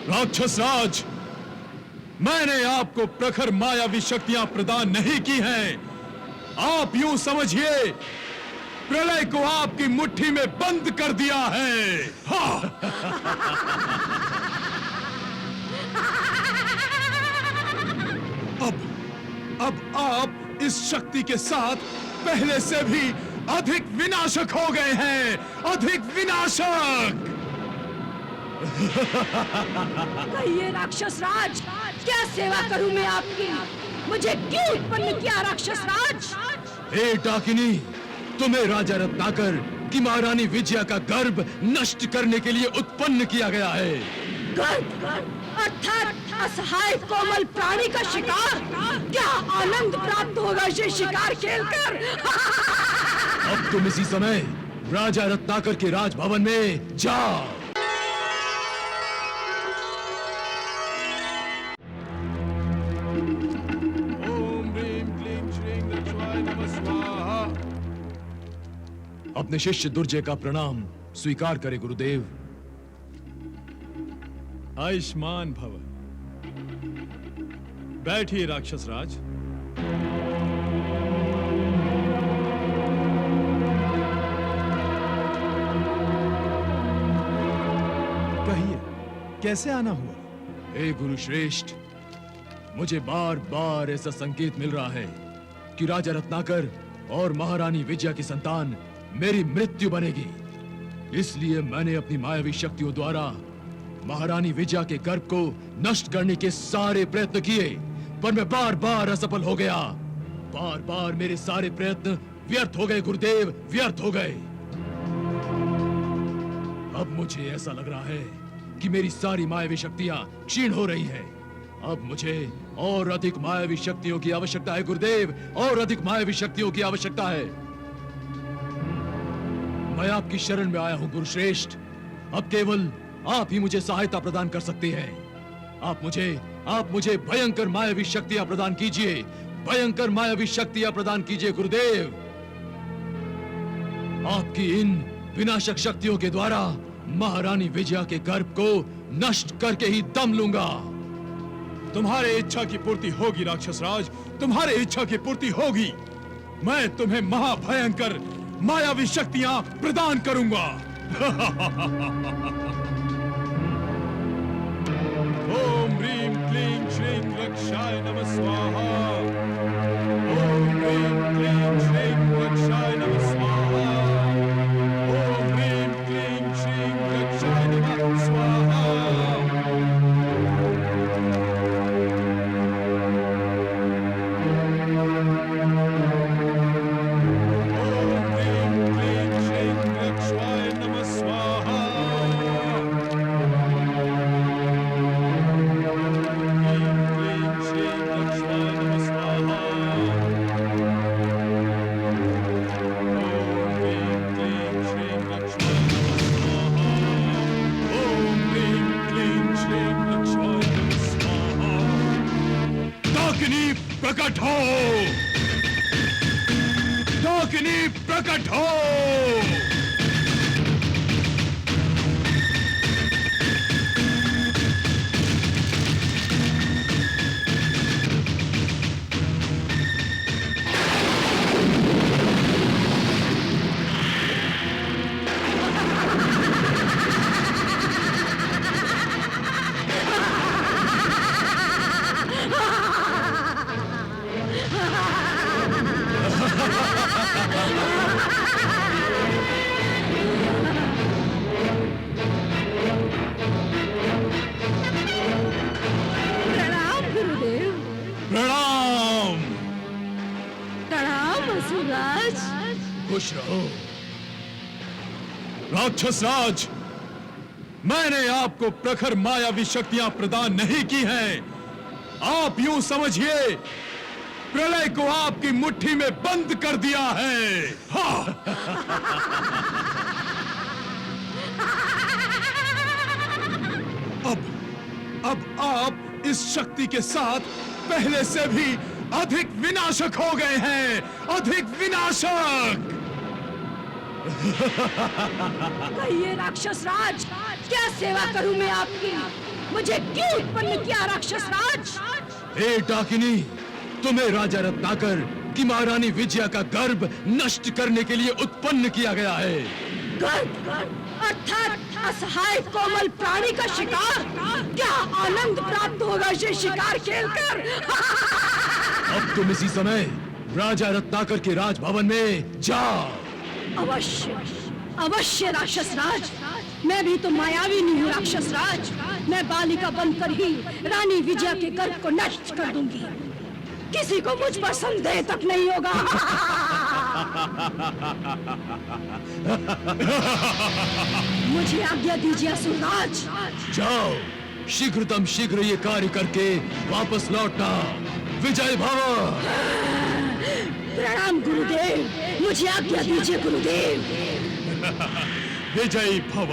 राक्षस राज, मैंने आपको प्रखर मायावी शक्तियां प्रदान नहीं की हैं। आप यूं समझिए, प्रलय को आपकी मुट्ठी में बंद कर दिया है। हाँ। अब आप इस शक्ति के साथ पहले से भी अधिक विनाशक हो गए हैं, अधिक विनाशक। कहिए राक्षस राज, क्या सेवा करूं मैं आपकी? मुझे क्यों उत्पन्न किया राक्षस राज? हे डाकिनी, तुम्हें राजा रत्नाकर की महारानी विजया का गर्भ नष्ट करने के लिए उत्पन्न किया गया है। गर्भ अर्थात असहाय कोमल प्राणी का शिकार। क्या आनंद प्राप्त होगा ये शिकार खेलकर? अब तुम इसी समय राजा रत्नाकर के राजभवन में जाओ। अपने शिष्य दुर्जय का प्रणाम स्वीकार करे गुरुदेव। आयुष्मान भव। बैठिए राक्षस राज। कहिए, कैसे आना हुआ? हे गुरु श्रेष्ठ, मुझे बार बार ऐसा संकेत मिल रहा है कि राजा रत्नाकर और महारानी विजया की संतान मेरी मृत्यु बनेगी। इसलिए मैंने अपनी मायावी शक्तियों द्वारा महारानी विजया के गर्भ को नष्ट करने के सारे प्रयत्न किए, पर मैं बार बार असफल हो गया। बार बार मेरे सारे प्रयत्न व्यर्थ हो गए गुरुदेव, व्यर्थ हो गए। अब मुझे ऐसा लग रहा है कि मेरी सारी मायावी शक्तियां क्षीण हो रही हैं। अब मुझे और अधिक मायावी शक्तियों की आवश्यकता है गुरुदेव, और अधिक मायावी शक्तियों की आवश्यकता है। मैं आपकी शरण में आया हूं गुरुश्रेष्ठ। अब केवल आप ही मुझे सहायता प्रदान कर सकते हैं। आप मुझे भयंकर मायावी शक्तियां प्रदान कीजिए, भयंकर मायावी शक्तियां प्रदान कीजिए गुरुदेव। आपकी इन विनाशक शक्तियों के द्वारा महारानी विजया के गर्भ को नष्ट करके ही दम लूंगा। तुम्हारे इच्छा की पूर्ति होगी राक्षस राज, तुम्हारे इच्छा की पूर्ति होगी। मैं तुम्हें महाभयंकर मायावी शक्तियां प्रदान करूंगा। ओम ह्रीं क्लीं श्रीं रक्षाय नमः स्वाहा। ओम ह्रीं क्लीं श्रीं रक्षाय नमः स्वाहा। ओम ह्रीं क्लीं श्रीं रक्षाय नमः स्वाहा। प्रकट हो, डाकिनी प्रकट हो। खुश रहो राक्षस राज। मैंने आपको प्रखर मायावी शक्तियां प्रदान नहीं की हैं। आप यूं समझिए, प्रलय को आपकी मुट्ठी में बंद कर दिया है। हाँ। अब आप इस शक्ति के साथ पहले से भी अधिक विनाशक हो गए हैं, अधिक विनाशक। कहिए राक्षस राज, क्या सेवा करूं मैं आपकी? मुझे क्यों उत्पन्न किया राक्षस राज? हे डाकिनी, तुम्हें राजा रत्नाकर की महारानी विजया का गर्भ नष्ट करने के लिए उत्पन्न किया गया है। गर्भ अर्थात असहाय कोमल प्राणी का शिकार? क्या आनंद प्राप्त होगा ये शिकार खेलकर? अब तुम इसी समय राजा रत्नाकर के राजभवन में जाओ। अवश्य अवश्य राक्षस राज, मैं भी तो मायावी नहीं हूँ राक्षस राज। मैं बालिका बनकर ही रानी विजया के गर्भ को नष्ट कर दूंगी, किसी को मुझ पर संदेह तक नहीं होगा। मुझे आज्ञा दीजिए असुरराज। जाओ, शीघ्रतम शीघ्र ये कार्य करके वापस लौटना। विजय भव। प्रणाम गुरुदेव, मुझे आज्ञा दीजिए गुरुदेव। विजयी भव।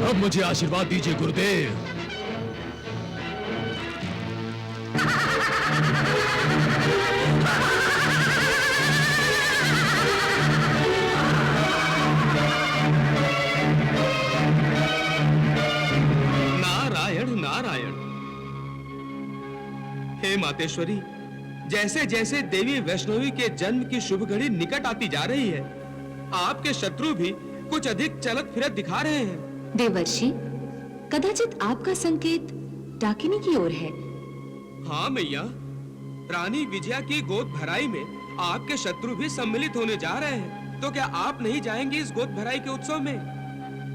अब मुझे आशीर्वाद दीजिए गुरुदेव। नारायण नारायण। हे मातेश्वरी, जैसे जैसे देवी वैष्णवी के जन्म की शुभ घड़ी निकट आती जा रही है, आपके शत्रु भी कुछ अधिक चलत फिरत दिखा रहे हैं। देवर्षि, कदाचित आपका संकेत डाकिनी की ओर है। हाँ मैया, रानी विजया की गोद भराई में आपके शत्रु भी सम्मिलित होने जा रहे हैं। तो क्या आप नहीं जाएंगे इस गोद भराई के उत्सव में?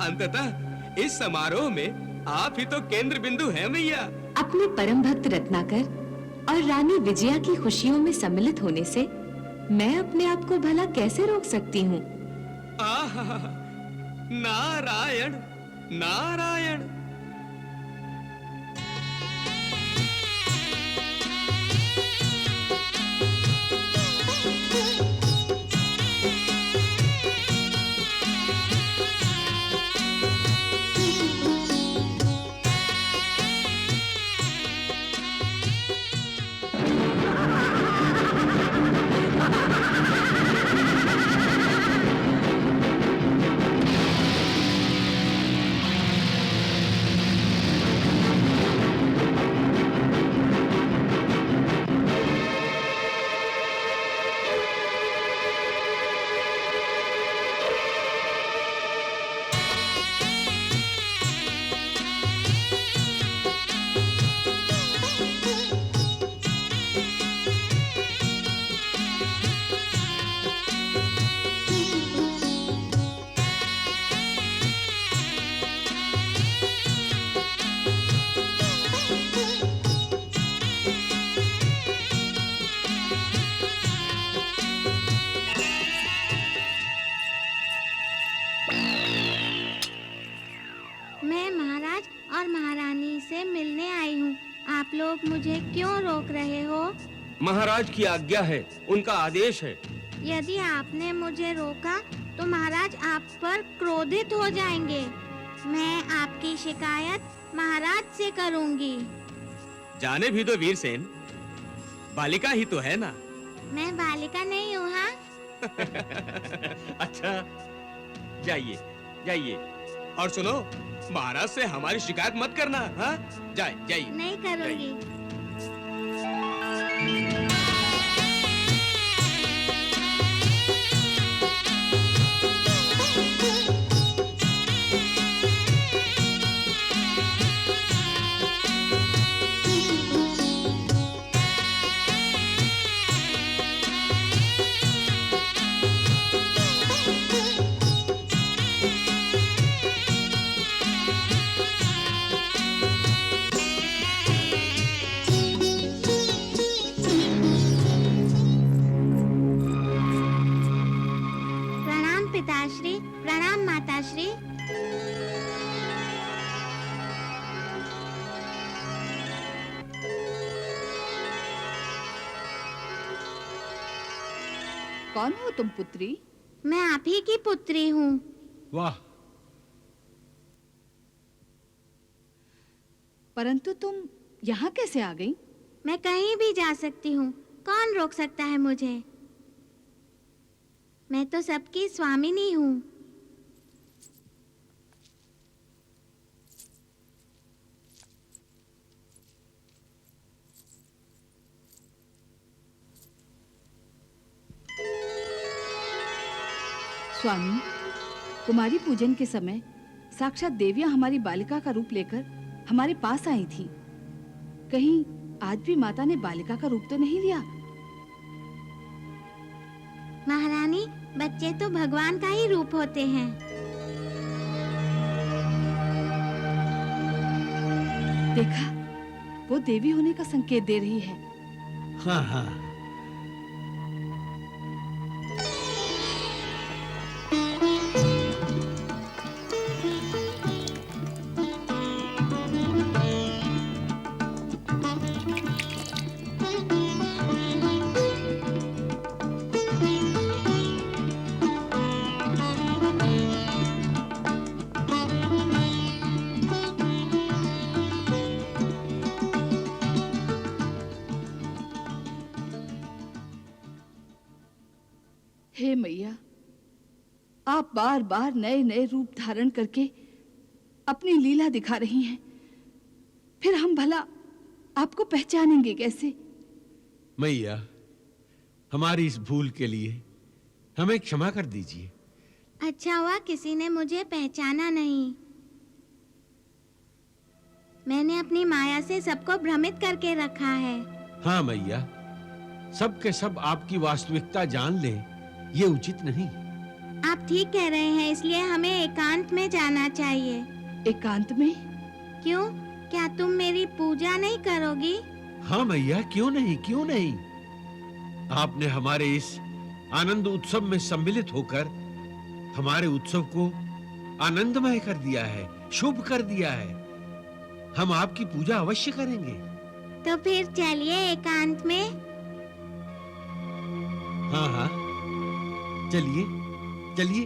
अंततः इस समारोह में आप ही तो केंद्र बिंदु हैं मैया। अपने परम भक्त रत्नाकर और रानी विजया की खुशियों में सम्मिलित होने से मैं अपने आप को भला कैसे रोक सकती हूँ? आहा, नारायण नारायण। मैं महाराज और महारानी से मिलने आई हूँ। आप लोग मुझे क्यों रोक रहे हो? महाराज की आज्ञा है, उनका आदेश है। यदि आपने मुझे रोका तो महाराज आप पर क्रोधित हो जाएंगे। मैं आपकी शिकायत महाराज से करूँगी। जाने भी दो वीरसेन, बालिका ही तो है ना। मैं बालिका नहीं हूँ। हाँ, अच्छा, जाइए जाइए। और सुनो, महाराज से हमारी शिकायत मत करना। हाँ, जाइए। नहीं करूँगी। पिताश्री, प्रणाम माताश्री। कौन हो तुम पुत्री? मैं आप ही की पुत्री हूँ। वाह, परंतु तुम यहाँ कैसे आ गई? मैं कहीं भी जा सकती हूँ, कौन रोक सकता है मुझे? मैं तो सबकी स्वामिनी हूँ। स्वामी, कुमारी पूजन के समय साक्षात देवियां हमारी बालिका का रूप लेकर हमारे पास आई थी। कहीं आज भी माता ने बालिका का रूप तो नहीं लिया? महारानी, बच्चे तो भगवान का ही रूप होते हैं। देखा, वो देवी होने का संकेत दे रही है। हाँ हाँ। हे मैया, आप बार बार नए नए रूप धारण करके अपनी लीला दिखा रही हैं। फिर हम भला आपको पहचानेंगे कैसे? मैया, हमारी इस भूल के लिए हमें क्षमा कर दीजिए। अच्छा हुआ किसी ने मुझे पहचाना नहीं। मैंने अपनी माया से सबको भ्रमित करके रखा है। हाँ मैया, सब के सब आपकी वास्तविकता जान लें, ये उचित नहीं। आप ठीक कह रहे हैं, इसलिए हमें एकांत में जाना चाहिए। एकांत में? क्यों? क्या तुम मेरी पूजा नहीं करोगी? हाँ मैया, क्यों नहीं, क्यों नहीं। आपने हमारे इस आनंद उत्सव में सम्मिलित होकर हमारे उत्सव को आनंदमय कर दिया है, शुभ कर दिया है। हम आपकी पूजा अवश्य करेंगे। तो फिर चलिए एकांत में। हाँ हाँ, चलिए चलिए।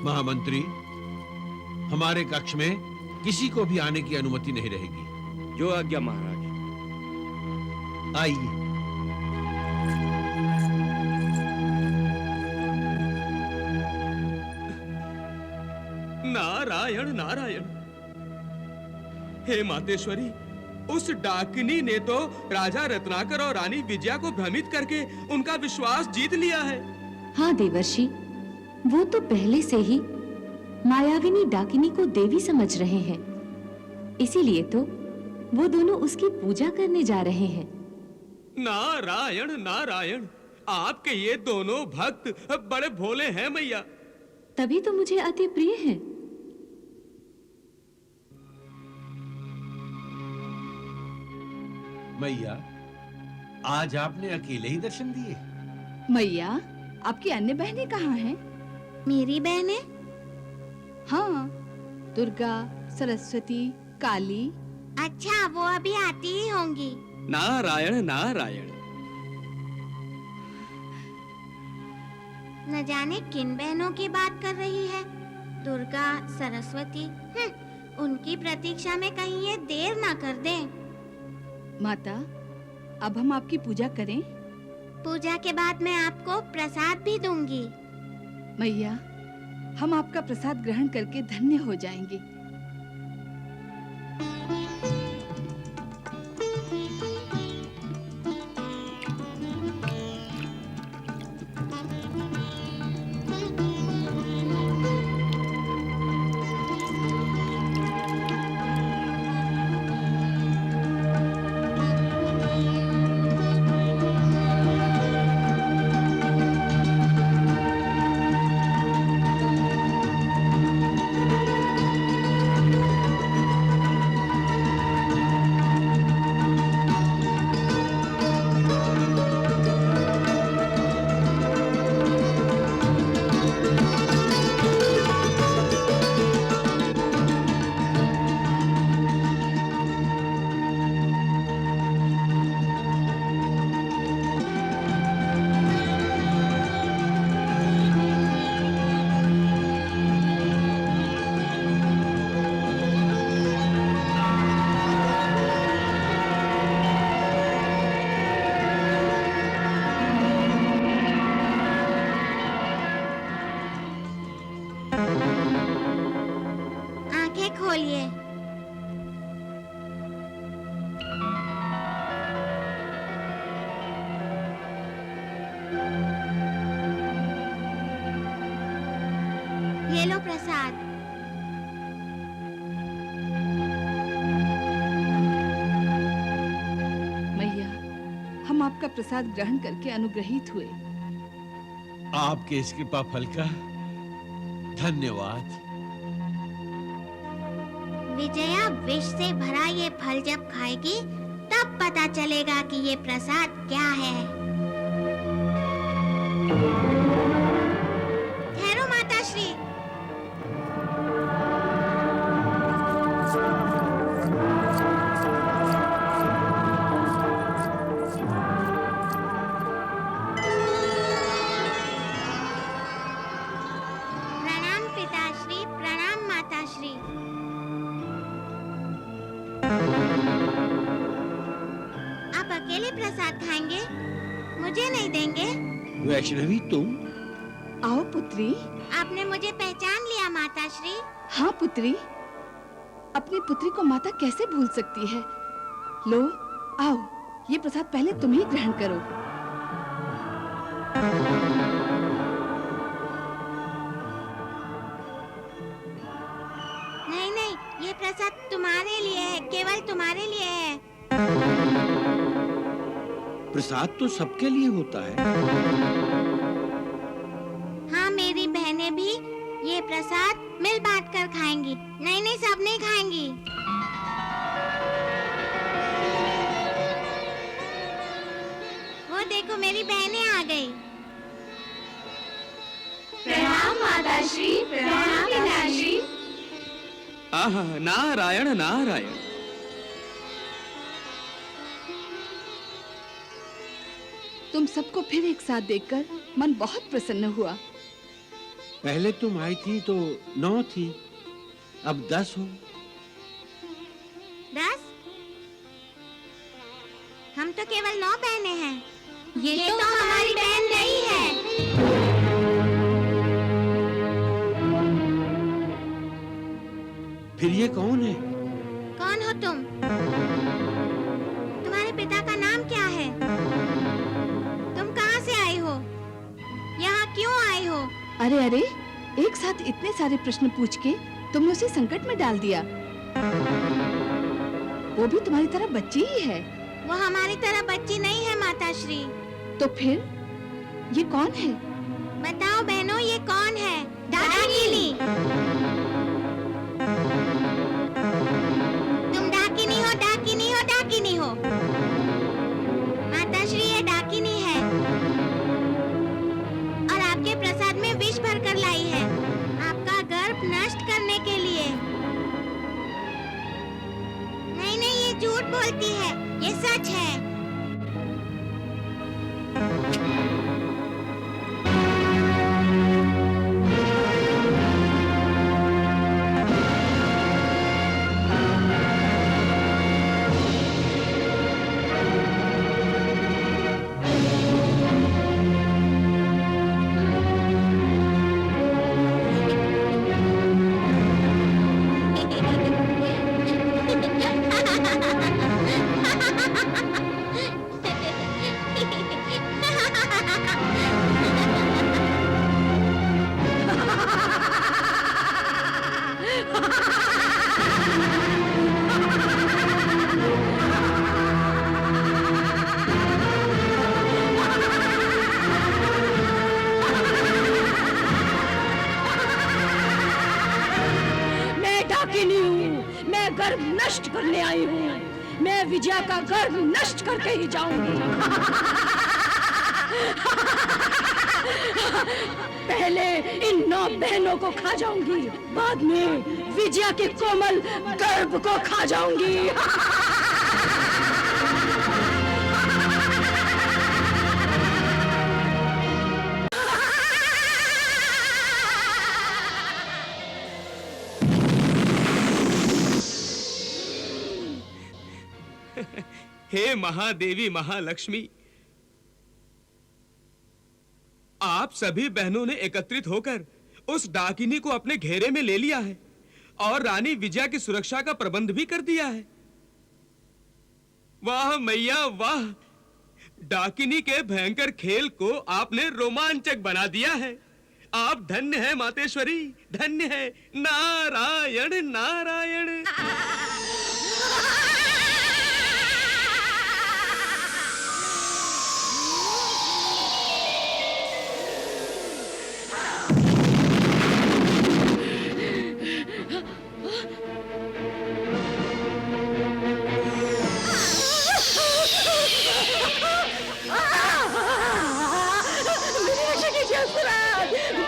महामंत्री, हमारे कक्ष में किसी को भी आने की अनुमति नहीं रहेगी। जो आज्ञा महाराज। आइए। नारायण नारायण। हे मातेश्वरी, उस डाकिनी ने तो राजा रत्नाकर और रानी विजया को भ्रमित करके उनका विश्वास जीत लिया है। हाँ देवर्षि, वो तो पहले से ही मायाविनी डाकिनी को देवी समझ रहे हैं। इसीलिए तो वो दोनों उसकी पूजा करने जा रहे हैं। नारायण नारायण, आपके ये दोनों भक्त बड़े भोले हैं मैया। तभी तो मुझे अति प्रिय हैं। मैया, आज आपने अकेले ही दर्शन दिए? मैया, आपकी अन्य बहनें कहाँ हैं? मेरी बहनें? हाँ, दुर्गा, सरस्वती, काली। अच्छा, वो अभी आती ही होंगी। नारायण नारायण। न जाने किन बहनों की बात कर रही है। दुर्गा, सरस्वती, उनकी प्रतीक्षा में कहीं ये देर ना कर दें। माता, अब हम आपकी पूजा करें? पूजा के बाद मैं आपको प्रसाद भी दूंगी। मैया, हम आपका प्रसाद ग्रहण करके धन्य हो जाएंगे। खोलिए। ये लो प्रसाद। मैया, हम आपका प्रसाद ग्रहण करके अनुग्रहित हुए। आपके इस कृपा फल का धन्यवाद। विजया विष से भरा ये फल जब खाएगी तब पता चलेगा कि ये प्रसाद क्या है। ठहरो माताश्री। प्रणाम पिताश्री, प्रणाम माताश्री। आप अकेले प्रसाद खाएंगे, मुझे नहीं देंगे? वैष्णवी तुम? आओ पुत्री। आपने मुझे पहचान लिया माताश्री? हाँ पुत्री, अपनी पुत्री को माता कैसे भूल सकती है। लो, आओ, ये प्रसाद पहले तुम ही ग्रहण करो। नहीं नहीं, ये प्रसाद तुम्हारे लिए है, केवल तुम्हारे लिए है। प्रसाद तो सबके लिए होता है। हाँ, मेरी बहनें भी ये प्रसाद मिल बांट कर खाएंगी। नहीं नहीं, सब नहीं खाएंगी। वो देखो, मेरी बहनें आ गई। प्रणाम माताश्री, प्रणाम पिताश्री। आहा, नारायण नारायण। तुम सबको फिर एक साथ देखकर मन बहुत प्रसन्न हुआ। पहले तुम आई थी तो 9 थी, अब 10 हो। 10? हम तो केवल 9 बहनें हैं। ये तो हमारी बहन नहीं है। फिर ये कौन है? कौन हो तुम? तुम्हारे पिता का नाम क्या है? तुम कहाँ से आई हो? यहाँ क्यों आई हो? अरे अरे, एक साथ इतने सारे प्रश्न पूछ के तुमने उसे संकट में डाल दिया। वो भी तुम्हारी तरह बच्ची ही है। वो हमारी तरह बच्ची नहीं है माताश्री। तो फिर ये कौन है? बताओ बहनों, ये कौन है? डाकिनी। तुम डाकिनी हो, डाकिनी हो, डाकिनी हो। माताश्री, ये डाकिनी है और आपके प्रसाद में विष भरकर लाई है, आपका गर्भ नष्ट करने के लिए। नहीं नहीं, ये झूठ बोलती है, ये सच है। गर्भ नष्ट करने आई हूँ। मैं विजया का गर्भ नष्ट करके ही जाऊंगी। पहले इन 9 बहनों को खा जाऊंगी, बाद में विजया के कोमल गर्भ को खा जाऊंगी। हे महादेवी महालक्ष्मी, आप सभी बहनों ने एकत्रित होकर उस डाकिनी को अपने घेरे में ले लिया है। और रानी विजया की सुरक्षा का प्रबंध भी कर दिया है। वाह मैया वाह, डाकिनी के भयंकर खेल को आपने रोमांचक बना दिया है। आप धन्य हैं मातेश्वरी, धन्य है। नारायण नारायण।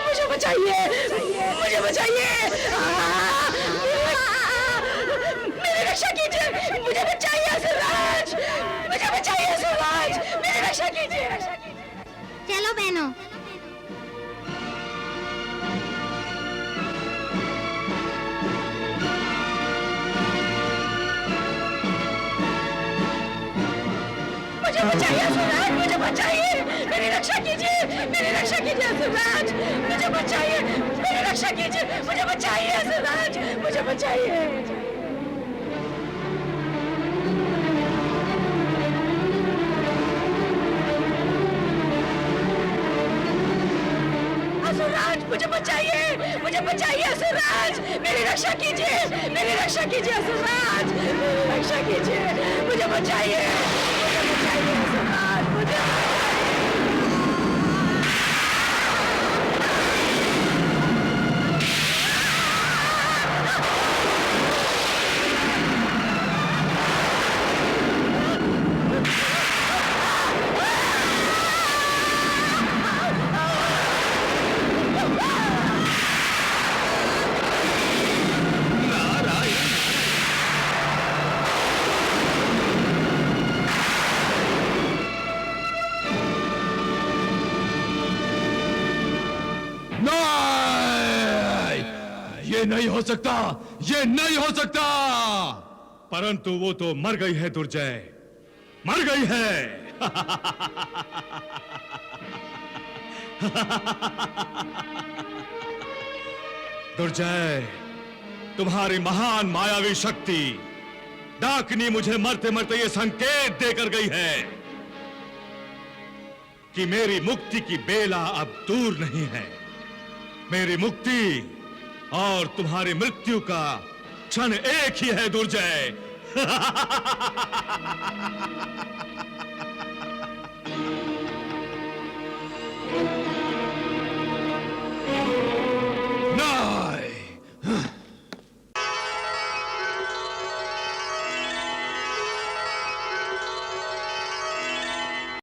मुझे बचाइए, मुझे बचाइए, मेरी रक्षा कीजिए, मुझे बचाइए असुरराज, मुझे बचाइए असुरराज, मेरी रक्षा कीजिए। चलो बहनों। मुझे बचाइए असुरराज, मुझे बचाइए, मेरी रक्षा कीजिए, मेरी रक्षा कीजिए असुरराज, मुझे बचाइए, मेरी रक्षा कीजिए, मुझे बचाइए असुरराज, मुझे बचाइए। असुरराज मुझे बचाइए, मुझे बचाइए असुरराज, मेरी रक्षा कीजिए, मेरी रक्षा कीजिए असुरराज, मेरी रक्षा कीजिए, मुझे बचाइए, मुझे बचाइए असुरराज, मुझे ये नहीं हो सकता, ये नहीं हो सकता। परंतु वो तो मर गई है दुर्जय, मर गई है। दुर्जय, तुम्हारी महान मायावी शक्ति डाकिनी मुझे मरते मरते ये संकेत देकर गई है कि मेरी मुक्ति की बेला अब दूर नहीं है। मेरी मुक्ति और तुम्हारी मृत्यु का क्षण एक ही है दुर्जय।